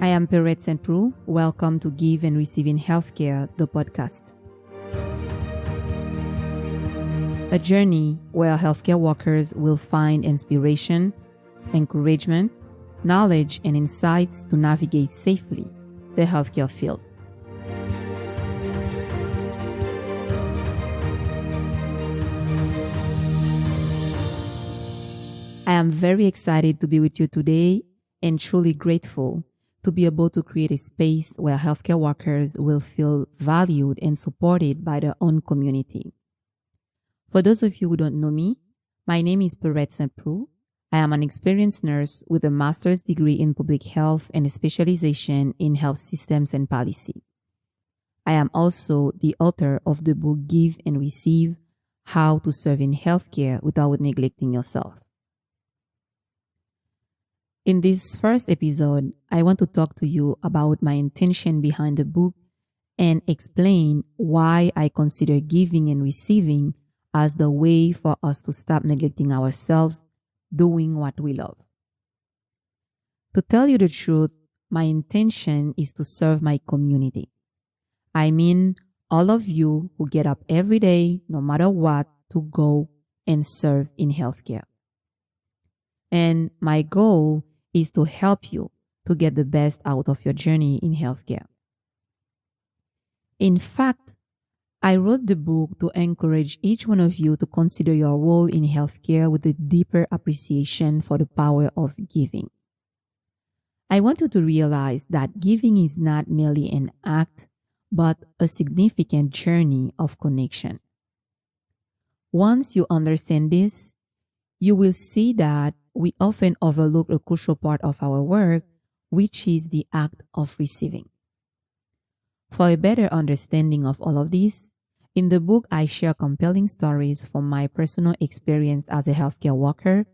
I am Perrette Saint-Prou. Welcome to Give and Receive in Healthcare, the podcast. A journey where healthcare workers will find inspiration, encouragement, knowledge, and insights to navigate safely the healthcare field. I am very excited to be with you today and truly grateful to be able to create a space where healthcare workers will feel valued and supported by their own community. For those of you who don't know me, my name is Perrette Saint-Prou. I am an experienced nurse with a master's degree in public health and a specialization in health systems and policy. I am also the author of the book Give and Receive: How to Serve in Healthcare Without Neglecting Yourself. In this first episode, I want to talk to you about my intention behind the book and explain why I consider giving and receiving as the way for us to stop neglecting ourselves, doing what we love. To tell you the truth, my intention is to serve my community. I mean, all of you who get up every day, no matter what, to go and serve in healthcare. And my goal is to help you to get the best out of your journey in healthcare. In fact, I wrote the book to encourage each one of you to consider your role in healthcare with a deeper appreciation for the power of giving. I want you to realize that giving is not merely an act, but a significant journey of connection. Once you understand this, you will see that we often overlook a crucial part of our work, which is the act of receiving. For a better understanding of all of this, in the book I share compelling stories from my personal experience as a healthcare worker,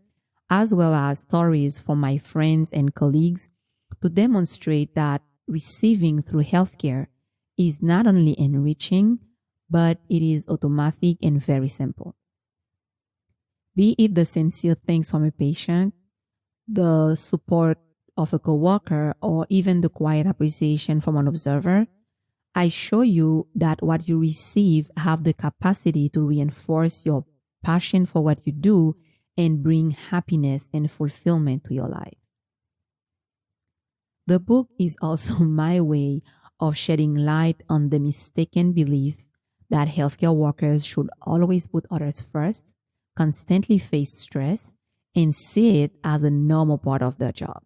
as well as stories from my friends and colleagues to demonstrate that receiving through healthcare is not only enriching, but it is automatic and very simple. Be it the sincere thanks from a patient, the support of a coworker, or even the quiet appreciation from an observer, I show you that what you receive have the capacity to reinforce your passion for what you do and bring happiness and fulfillment to your life. The book is also my way of shedding light on the mistaken belief that healthcare workers should always put others first, constantly face stress, and see it as a normal part of their job.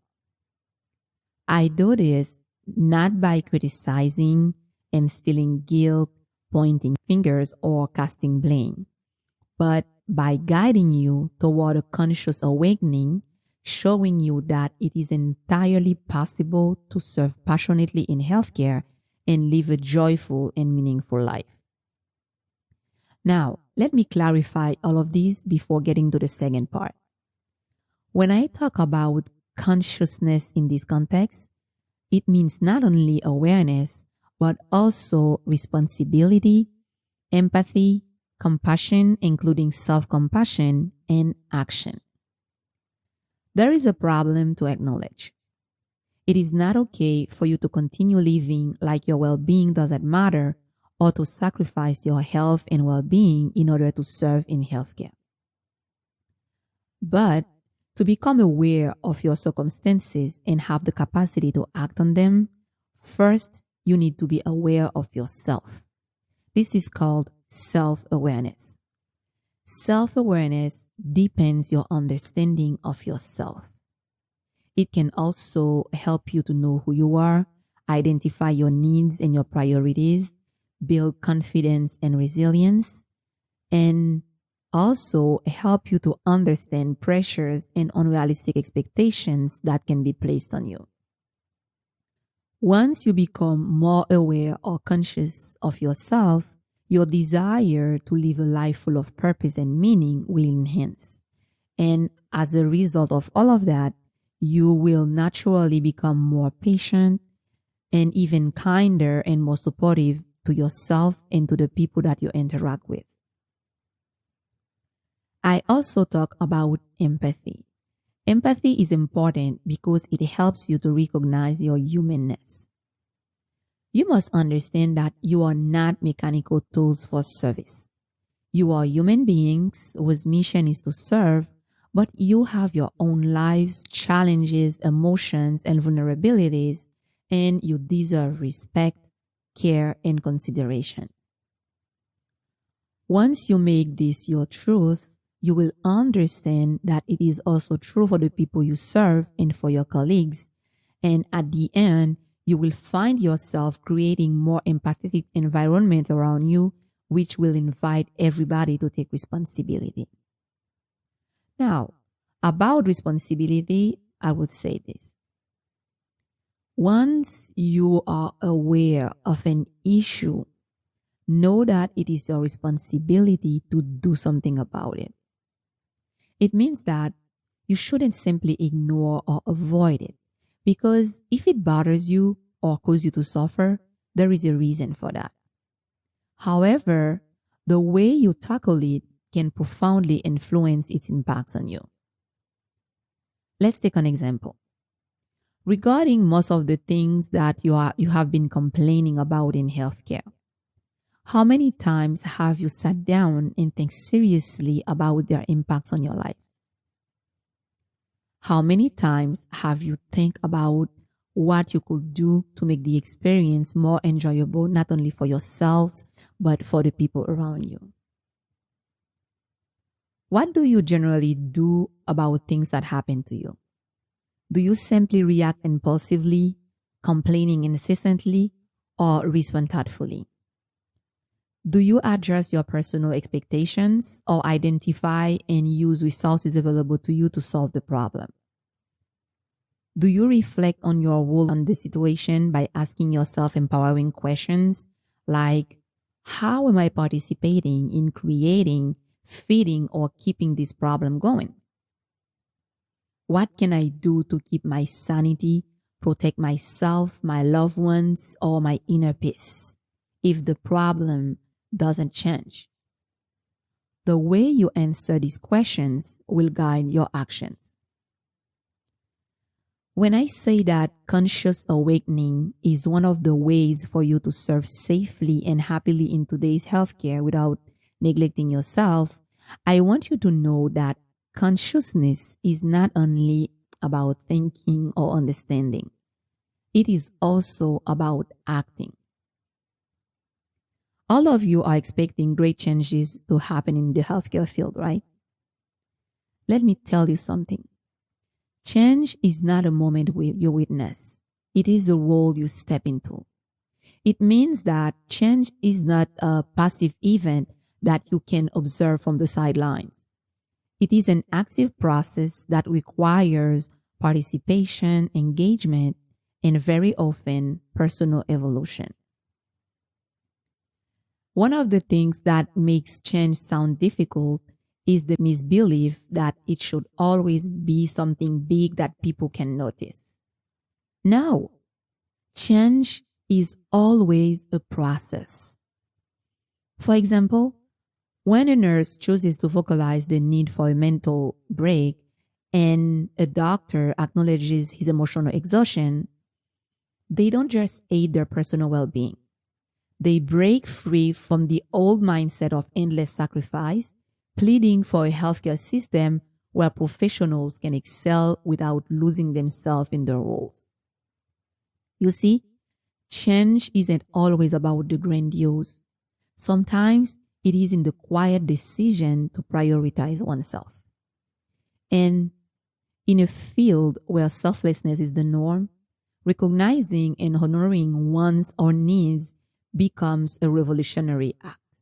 I do this not by criticizing, instilling guilt, pointing fingers, or casting blame, but by guiding you toward a conscious awakening, showing you that it is entirely possible to serve passionately in healthcare and live a joyful and meaningful life. Now, let me clarify all of this before getting to the second part. When I talk about consciousness in this context, it means not only awareness, but also responsibility, empathy, compassion, including self-compassion, and action. There is a problem to acknowledge. It is not okay for you to continue living like your well-being doesn't matter, or to sacrifice your health and well-being in order to serve in healthcare. But to become aware of your circumstances and have the capacity to act on them, first, you need to be aware of yourself. This is called self-awareness. Self-awareness deepens your understanding of yourself. It can also help you to know who you are, identify your needs and your priorities, build confidence and resilience, and also help you to understand pressures and unrealistic expectations that can be placed on you. Once you become more aware or conscious of yourself, your desire to live a life full of purpose and meaning will enhance. And as a result of all of that, you will naturally become more patient and even kinder and more supportive to yourself and to the people that you interact with. I also talk about empathy. Empathy is important because it helps you to recognize your humanness. You must understand that you are not mechanical tools for service. You are human beings whose mission is to serve, but you have your own lives, challenges, emotions, and vulnerabilities, and you deserve respect, care, and consideration. Once you make this your truth, you will understand that it is also true for the people you serve and for your colleagues. And at the end, you will find yourself creating more empathetic environment around you, which will invite everybody to take responsibility. Now, about responsibility, I would say this. Once you are aware of an issue, know that it is your responsibility to do something about it. It means that you shouldn't simply ignore or avoid it, because if it bothers you or causes you to suffer, there is a reason for that. However, the way you tackle it can profoundly influence its impacts on you. Let's take an example. Regarding most of the things that you have been complaining about in healthcare, how many times have you sat down and think seriously about their impacts on your life? How many times have you think about what you could do to make the experience more enjoyable, not only for yourselves, but for the people around you? What do you generally do about things that happen to you? Do you simply react impulsively, complaining incessantly, or respond thoughtfully? Do you adjust your personal expectations or identify and use resources available to you to solve the problem? Do you reflect on your role in the situation by asking yourself empowering questions like, how am I participating in creating, feeding, or keeping this problem going? What can I do to keep my sanity, protect myself, my loved ones, or my inner peace if the problem doesn't change? The way you answer these questions will guide your actions. When I say that conscious awakening is one of the ways for you to serve safely and happily in today's healthcare without neglecting yourself, I want you to know that consciousness is not only about thinking or understanding. It is also about acting. All of you are expecting great changes to happen in the healthcare field, right? Let me tell you something. Change is not a moment you witness. It is a role you step into. It means that change is not a passive event that you can observe from the sidelines. It is an active process that requires participation, engagement, and very often personal evolution. One of the things that makes change sound difficult is the misbelief that it should always be something big that people can notice. No, change is always a process. For example, when a nurse chooses to vocalize the need for a mental break and a doctor acknowledges his emotional exhaustion, they don't just aid their personal well-being. They break free from the old mindset of endless sacrifice, pleading for a healthcare system where professionals can excel without losing themselves in their roles. You see, change isn't always about the grandiose. Sometimes it is in the quiet decision to prioritize oneself. And in a field where selflessness is the norm, recognizing and honoring one's own needs becomes a revolutionary act.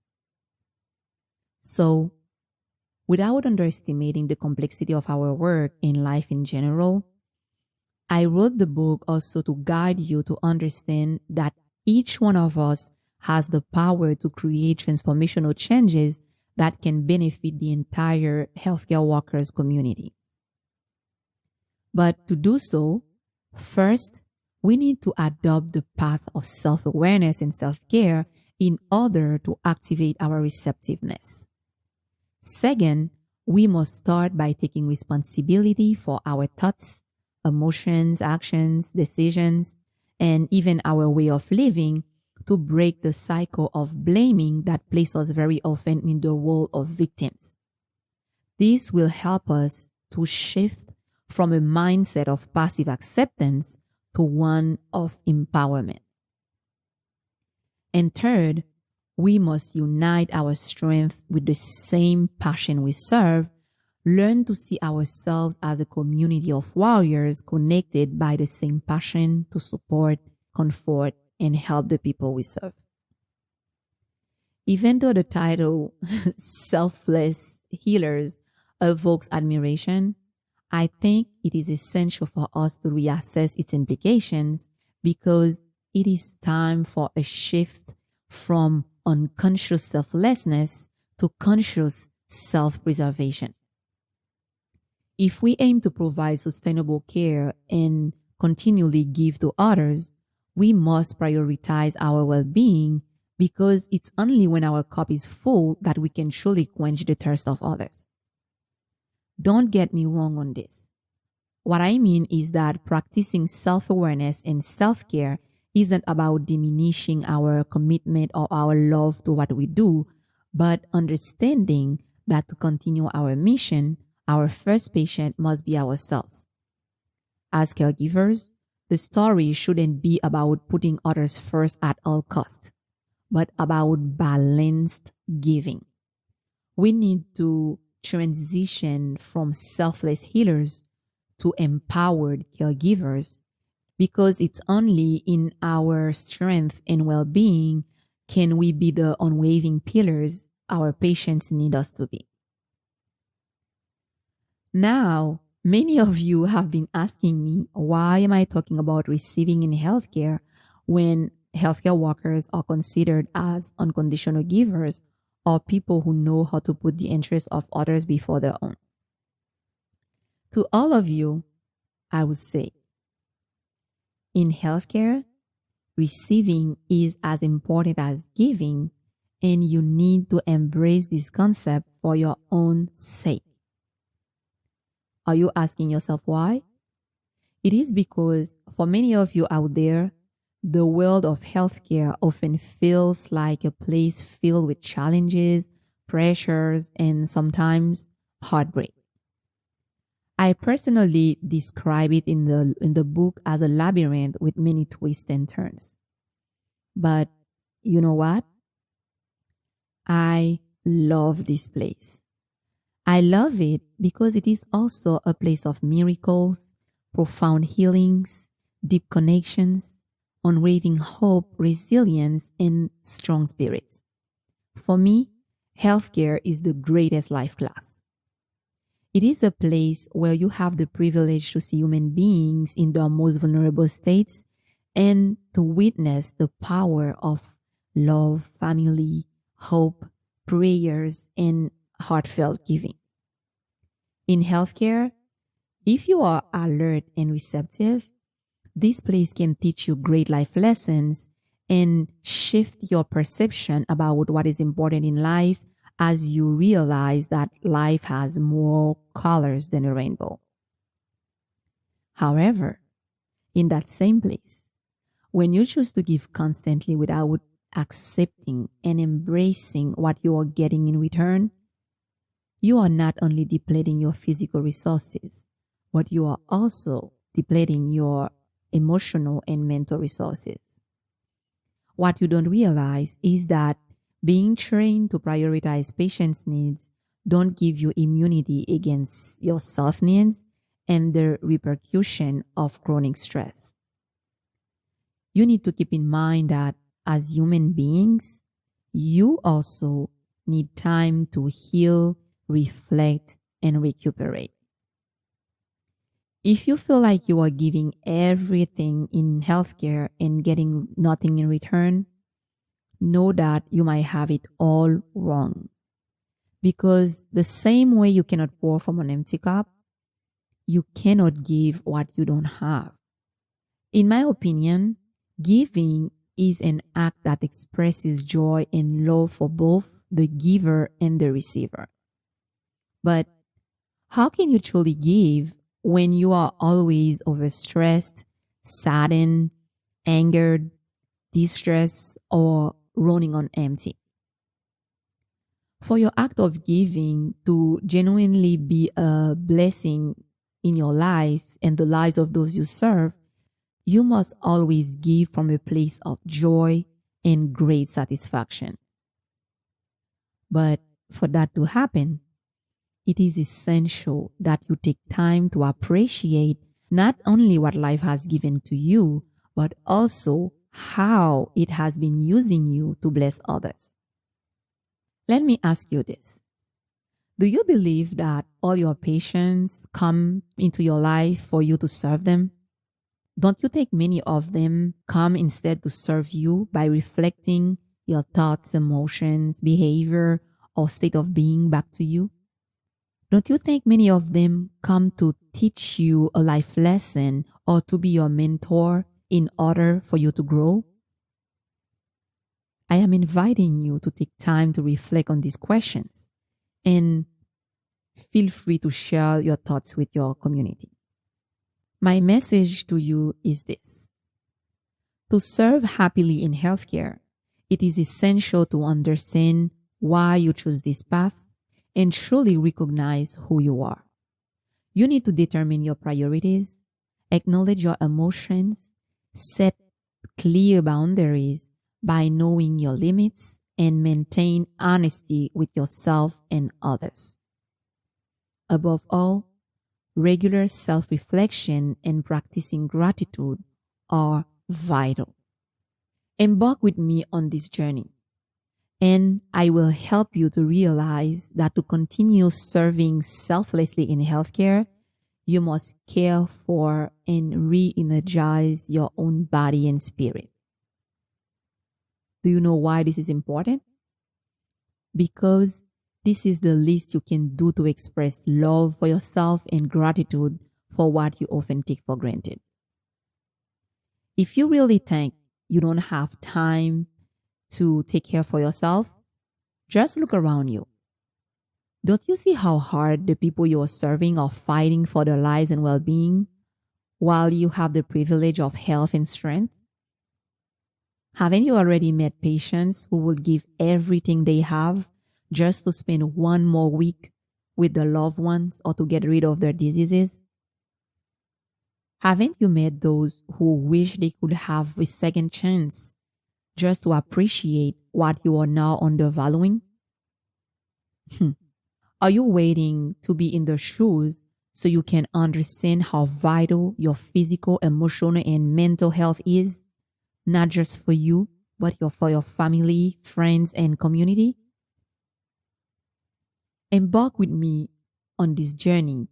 So, without underestimating the complexity of our work in life in general, I wrote the book also to guide you to understand that each one of us has the power to create transformational changes that can benefit the entire healthcare workers community. But to do so, first, we need to adopt the path of self-awareness and self-care in order to activate our receptiveness. Second, we must start by taking responsibility for our thoughts, emotions, actions, decisions, and even our way of living to break the cycle of blaming that places us very often in the role of victims. This will help us to shift from a mindset of passive acceptance to one of empowerment. And third, we must unite our strength with the same passion we serve, learn to see ourselves as a community of warriors connected by the same passion to support, comfort, and help the people we serve. Even though the title Selfless Healers evokes admiration, I think it is essential for us to reassess its implications because it is time for a shift from unconscious selflessness to conscious self-preservation. If we aim to provide sustainable care and continually give to others, we must prioritize our well-being because it's only when our cup is full that we can truly quench the thirst of others. Don't get me wrong on this. What I mean is that practicing self-awareness and self-care isn't about diminishing our commitment or our love to what we do, but understanding that to continue our mission, our first patient must be ourselves. As caregivers, the story shouldn't be about putting others first at all costs, but about balanced giving. We need to transition from selfless healers to empowered caregivers because it's only in our strength and well-being can we be the unwavering pillars our patients need us to be. Now, many of you have been asking me, why am I talking about receiving in healthcare when healthcare workers are considered as unconditional givers or people who know how to put the interests of others before their own? To all of you, I would say, in healthcare, receiving is as important as giving, and you need to embrace this concept for your own sake. Are you asking yourself why? It is because for many of you out there, the world of healthcare often feels like a place filled with challenges, pressures, and sometimes heartbreak. I personally describe it in the book as a labyrinth with many twists and turns. But you know what? I love this place. I love it because it is also a place of miracles, profound healings, deep connections, unwavering hope, resilience, and strong spirits. For me, healthcare is the greatest life class. It is a place where you have the privilege to see human beings in their most vulnerable states and to witness the power of love, family, hope, prayers, and heartfelt giving. In healthcare, if you are alert and receptive, this place can teach you great life lessons and shift your perception about what is important in life as you realize that life has more colors than a rainbow. However, in that same place, when you choose to give constantly without accepting and embracing what you are getting in return, you are not only depleting your physical resources, but you are also depleting your emotional and mental resources. What you don't realize is that being trained to prioritize patients' needs don't give you immunity against your self-needs and the repercussion of chronic stress. You need to keep in mind that as human beings, you also need time to heal, reflect, and recuperate. If you feel like you are giving everything in healthcare and getting nothing in return, know that you might have it all wrong. Because the same way you cannot pour from an empty cup, you cannot give what you don't have. In my opinion, giving is an act that expresses joy and love for both the giver and the receiver. But How can you truly give when you are always overstressed, saddened, angered, distressed, or running on empty? For your act of giving to genuinely be a blessing in your life and the lives of those you serve, you must always give from a place of joy and great satisfaction. But for that to happen, it is essential that you take time to appreciate not only what life has given to you, but also how it has been using you to bless others. Let me ask you this. Do you believe that all your patients come into your life for you to serve them? Don't you think many of them come instead to serve you by reflecting your thoughts, emotions, behavior, or state of being back to you? Don't you think many of them come to teach you a life lesson or to be your mentor in order for you to grow? I am inviting you to take time to reflect on these questions and feel free to share your thoughts with your community. My message to you is this. To serve happily in healthcare, it is essential to understand why you choose this path and truly recognize who you are. You need to determine your priorities, acknowledge your emotions, set clear boundaries by knowing your limits, and maintain honesty with yourself and others. Above all, regular self-reflection and practicing gratitude are vital. Embark with me on this journey, and I will help you to realize that to continue serving selflessly in healthcare, you must care for and re-energize your own body and spirit. Do you know why this is important? Because this is the least you can do to express love for yourself and gratitude for what you often take for granted. If you really think you don't have time to take care for yourself, just look around you. Don't you see how hard the people you are serving are fighting for their lives and well-being while you have the privilege of health and strength? Haven't you already met patients who will give everything they have just to spend one more week with their loved ones or to get rid of their diseases? Haven't you met those who wish they could have a second chance just to appreciate what you are now undervaluing? Are you waiting to be in their shoes so you can understand how vital your physical, emotional, and mental health is? Not just for you, but for your family, friends, and community? Embark with me on this journey,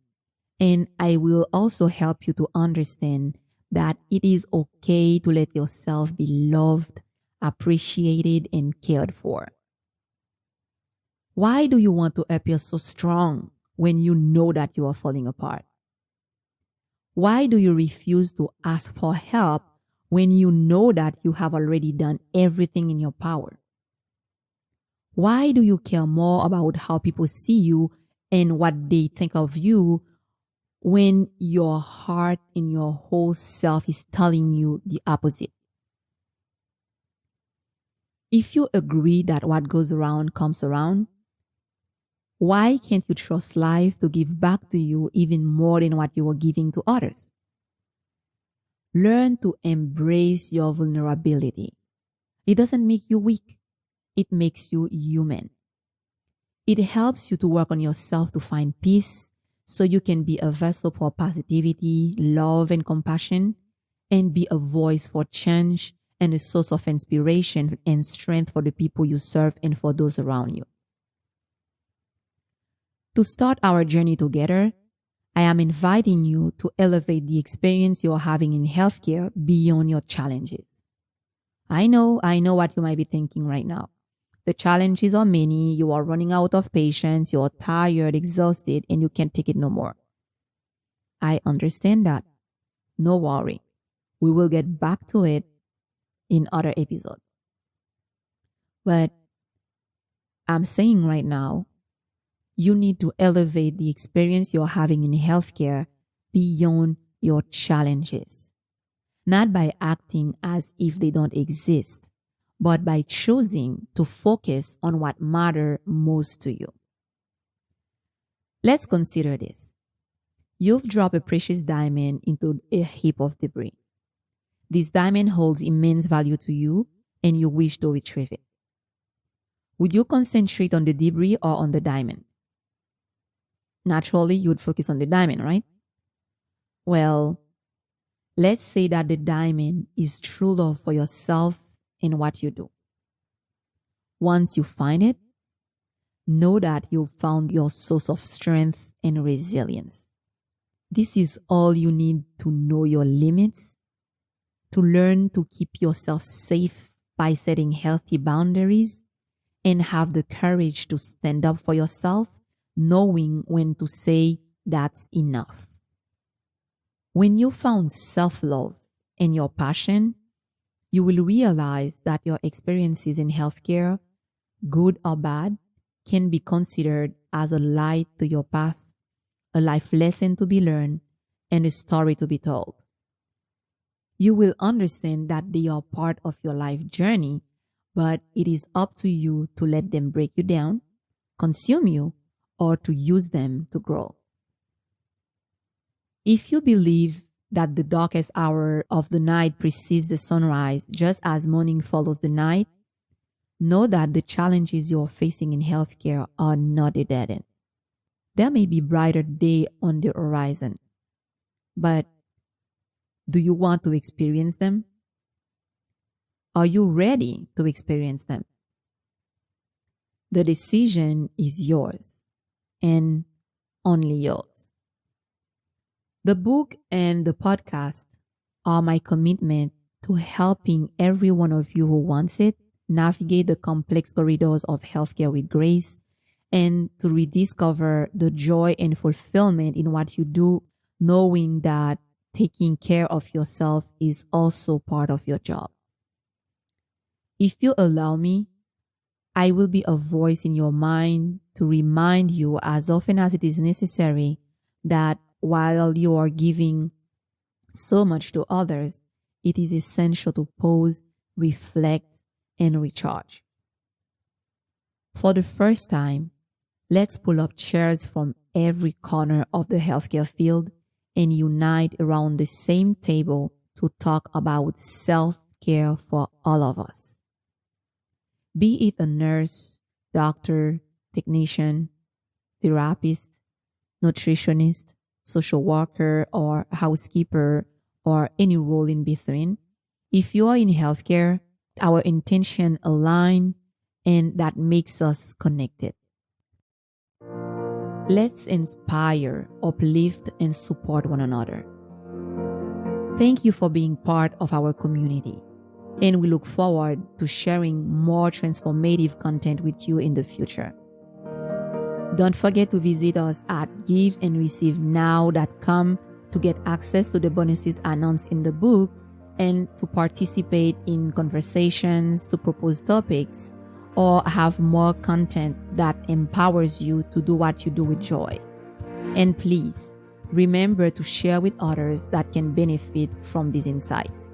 and I will also help you to understand that it is okay to let yourself be loved, appreciated, and cared for. Why do you want to appear so strong when you know that you are falling apart? Why do you refuse to ask for help when you know that you have already done everything in your power? Why do you care more about how people see you and what they think of you when your heart and your whole self is telling you the opposite? If you agree that what goes around comes around, why can't you trust life to give back to you even more than what you are giving to others? Learn to embrace your vulnerability. It doesn't make you weak. It makes you human. It helps you to work on yourself to find peace so you can be a vessel for positivity, love, and compassion, and be a voice for change and a source of inspiration and strength for the people you serve and for those around you. To start our journey together, I am inviting you to elevate the experience you're having in healthcare beyond your challenges. I know what you might be thinking right now. The challenges are many, you are running out of patience, you're tired, exhausted, and you can't take it no more. I understand that. No worry. We will get back to it in other episodes. But I'm saying right now, You need to elevate the experience you're having in healthcare beyond your challenges, not by acting as if they don't exist, but by choosing to focus on what matters most to you. Let's consider this. You've dropped a precious diamond into a heap of debris. This diamond holds immense value to you, and you wish to retrieve it. Would you concentrate on the debris or on the diamond? Naturally, you would focus on the diamond, right? Well, let's say that the diamond is true love for yourself and what you do. Once you find it, know that you've found your source of strength and resilience. This is all you need to know your limits, to learn to keep yourself safe by setting healthy boundaries, and have the courage to stand up for yourself, knowing when to say that's enough. When you found self-love and your passion, you will realize that your experiences in healthcare, good or bad, can be considered as a light to your path, a life lesson to be learned, and a story to be told. You will understand that they are part of your life journey, but it is up to you to let them break you down, consume you, or to use them to grow. If you believe that the darkest hour of the night precedes the sunrise, just as morning follows the night, know that the challenges you're facing in healthcare are not a dead end. There may be brighter day on the horizon, but do you want to experience them? Are you ready to experience them? The decision is yours and only yours. The book and the podcast are my commitment to helping every one of you who wants it navigate the complex corridors of healthcare with grace and to rediscover the joy and fulfillment in what you do, knowing that taking care of yourself is also part of your job. If you allow me, I will be a voice in your mind to remind you as often as it is necessary that while you are giving so much to others, it is essential to pause, reflect, and recharge. For the first time, let's pull up chairs from every corner of the healthcare field and unite around the same table to talk about self-care for all of us. Be it a nurse, doctor, technician, therapist, nutritionist, social worker, or housekeeper, or any role in between. If you are in healthcare, our intention align, and that makes us connected. Let's inspire, uplift, and support one another. Thank you for being part of our community, and we look forward to sharing more transformative content with you in the future. Don't forget to visit us at giveandreceivenow.com to get access to the bonuses announced in the book and to participate in conversations, to propose topics, or have more content that empowers you to do what you do with joy. And please, remember to share with others that can benefit from these insights.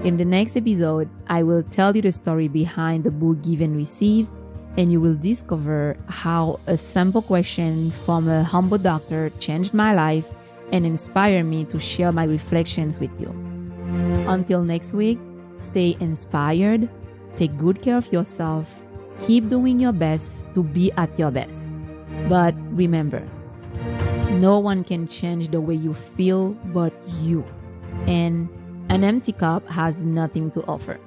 In the next episode, I will tell you the story behind the book Give and Receive, and you will discover how a simple question from a humble doctor changed my life and inspired me to share my reflections with you. Until next week, stay inspired, take good care of yourself, keep doing your best to be at your best. But remember, no one can change the way you feel but you, and an empty cup has nothing to offer.